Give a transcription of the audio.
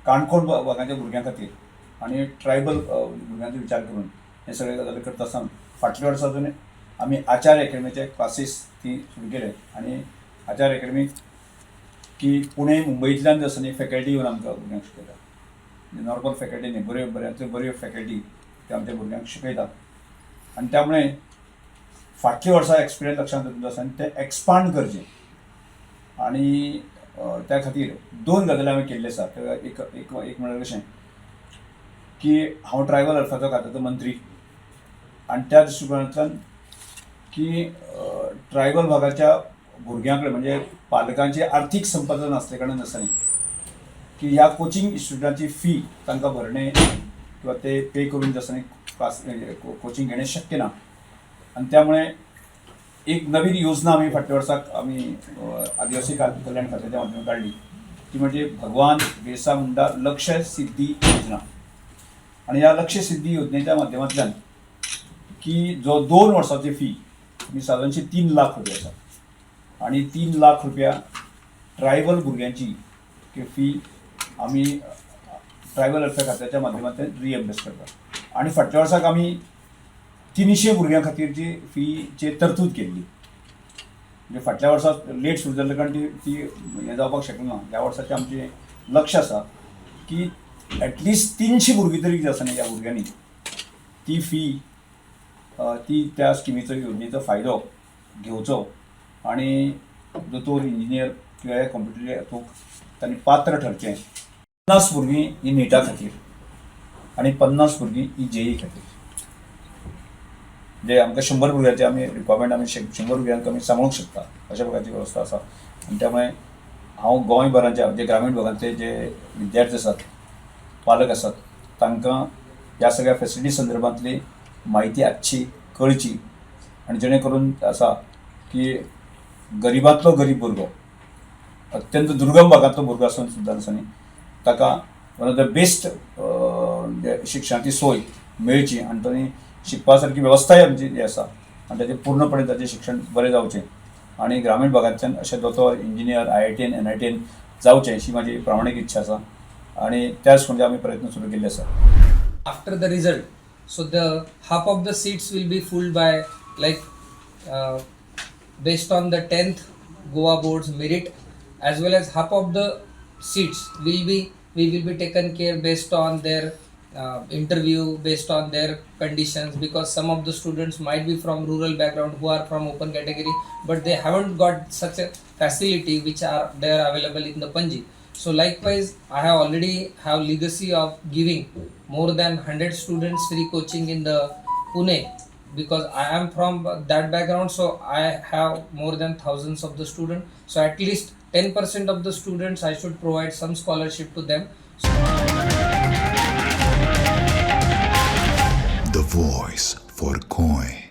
काणकोण भागाच्या भुरग्यां खातीर आनी ट्रायबल भुरग्यांचो विचार करून हे सगळे गजाली करता आसतना फाटल्या वर्सांतून आमी आचार्य अकॅडमीचे क्लासीस ती सुरू केले आनी आचार्य अकॅडमी की पुणे मुंबईंतल्यान जे आसा न्ही फॅकल्टी येवन आमकां भुरग्यांक शिकयता. नॉर्मल फॅकल्टी न्ही, बऱ्यो फॅकल्टी ते आमच्या भुरग्यांक शिकयता. आनी त्यामुळे फाटल्या वर्सा एक्सपिरियन्स लक्षांत दवरूंक आसा आनी ते एक्सपांड करचे आनी त्या खातीर 2 गजाली हांवें केल्ले आसा. एक म्हणल्यार कशें की हांव ट्रायबल वेलफेअराचो खात्याचो मंत्री आनी त्या दृश्टिकोनांतल्यान की ट्रायबल भागाच्या भुरग्यां कडेन म्हणजे पालकांची आर्थीक संपदा नासले कारणान आसा न्ही की ह्या कोचिंग इन्स्टिट्यूटांची फी तांकां भरणे किंवा ते पे करून जे आसा न्ही क्लास कोचिंग घेणे शक्य ना. आनी त्यामुळे एक नवीन योजना आमी फाटल्या वर्साक आमी आदिवासी कल्याण खात्याच्या माध्यमांतल्यान काडली ती म्हणजे भगवान बिरसा मुंडा लक्ष्य सिद्धी योजना. आनी ह्या लक्ष्य सिद्धी योजनेच्या माध्यमांतल्यान की जो 2 वर्सांची फी ही साधारणशी 3 लाख रुपया आसा आनी 3 लाख रुपया ट्रायबल भुरग्यांची फी आमी ट्रायबल वेलफेअर खात्याच्या माध्यमांतल्यान रिएम्बर्स करता. आनी फाटल्या वर्साक आमी 300 भुरग्यां खातीरची फीची तरतूद केल्ली. म्हणजे फाटल्या वर्साक लेट सुरू जाल्ल्या कारणान ती हें जावपाक शकलें ना. ह्या वर्साचें आमचें लक्ष आसा की एटलिस्ट 300 भुरगीं तरी जी आसा न्ही ह्या भुरग्यांनी ती फी ती त्या स्किमीचो योजनेचो फायदो घेवचो आनी दोतोर इंजिनियर किंवा ह्या कॉम्पिटेटिव्ह हातूंक तांणी पात्र ठरचें. 50 भुरगीं ही नीटा खातीर आनी 50 भुरगीं ही JEE खातीर. जे आमकां 100 भुरग्यांचे आमी रिक्वायरमेंट आमी 100 भुरग्यांक आमी सांबाळूंक शकता अशा प्रकारची वेवस्था आसा. आनी त्यामुळे हांव गोंयभराच्या जे ग्रामीण भागांतले जे विद्यार्थी आसात पालक आसात तांकां ह्या सगळ्या फॅसिलिटी संदर्भांतली म्हायती आजची कळची आनी जेणे करून आसा की गरिबांतलो गरीब भुरगो अत्यंत दुर्गम भागांतलो भुरगो आसून सुद्दां आसा न्ही ताका वन ऑफ द बेस्ट शिक्षणाची सोय मेळची आनी तांणी शिकपा सारकी वेवस्थाय आमची जी आसा आनी ताचें पूर्णपणे ताचें शिक्षण बरें जावचें आनी ग्रामीण भागांतल्यान अशें दोतोर इंजिनियर IITन NITन जावचें अशी म्हाजी प्रामाणीक इच्छा आसा आनी त्याच म्हणजे आमी प्रयत्न सुरू केल्ले आसा. After the result, so the half of the seats will be filled by based on the 10th Goa board's merit, as well as half of the seats we will be taken care based on their interview, based on their conditions, because some of the students might be from rural background who are from open category but they haven't got such a facility which are there available in the Panji. So likewise, I have already have legacy of giving more than 100 students free coaching in the Pune, because I am from that background, so I have more than thousands of the students. So at least 10% of the students I should provide some scholarship to them. The voice for Koi.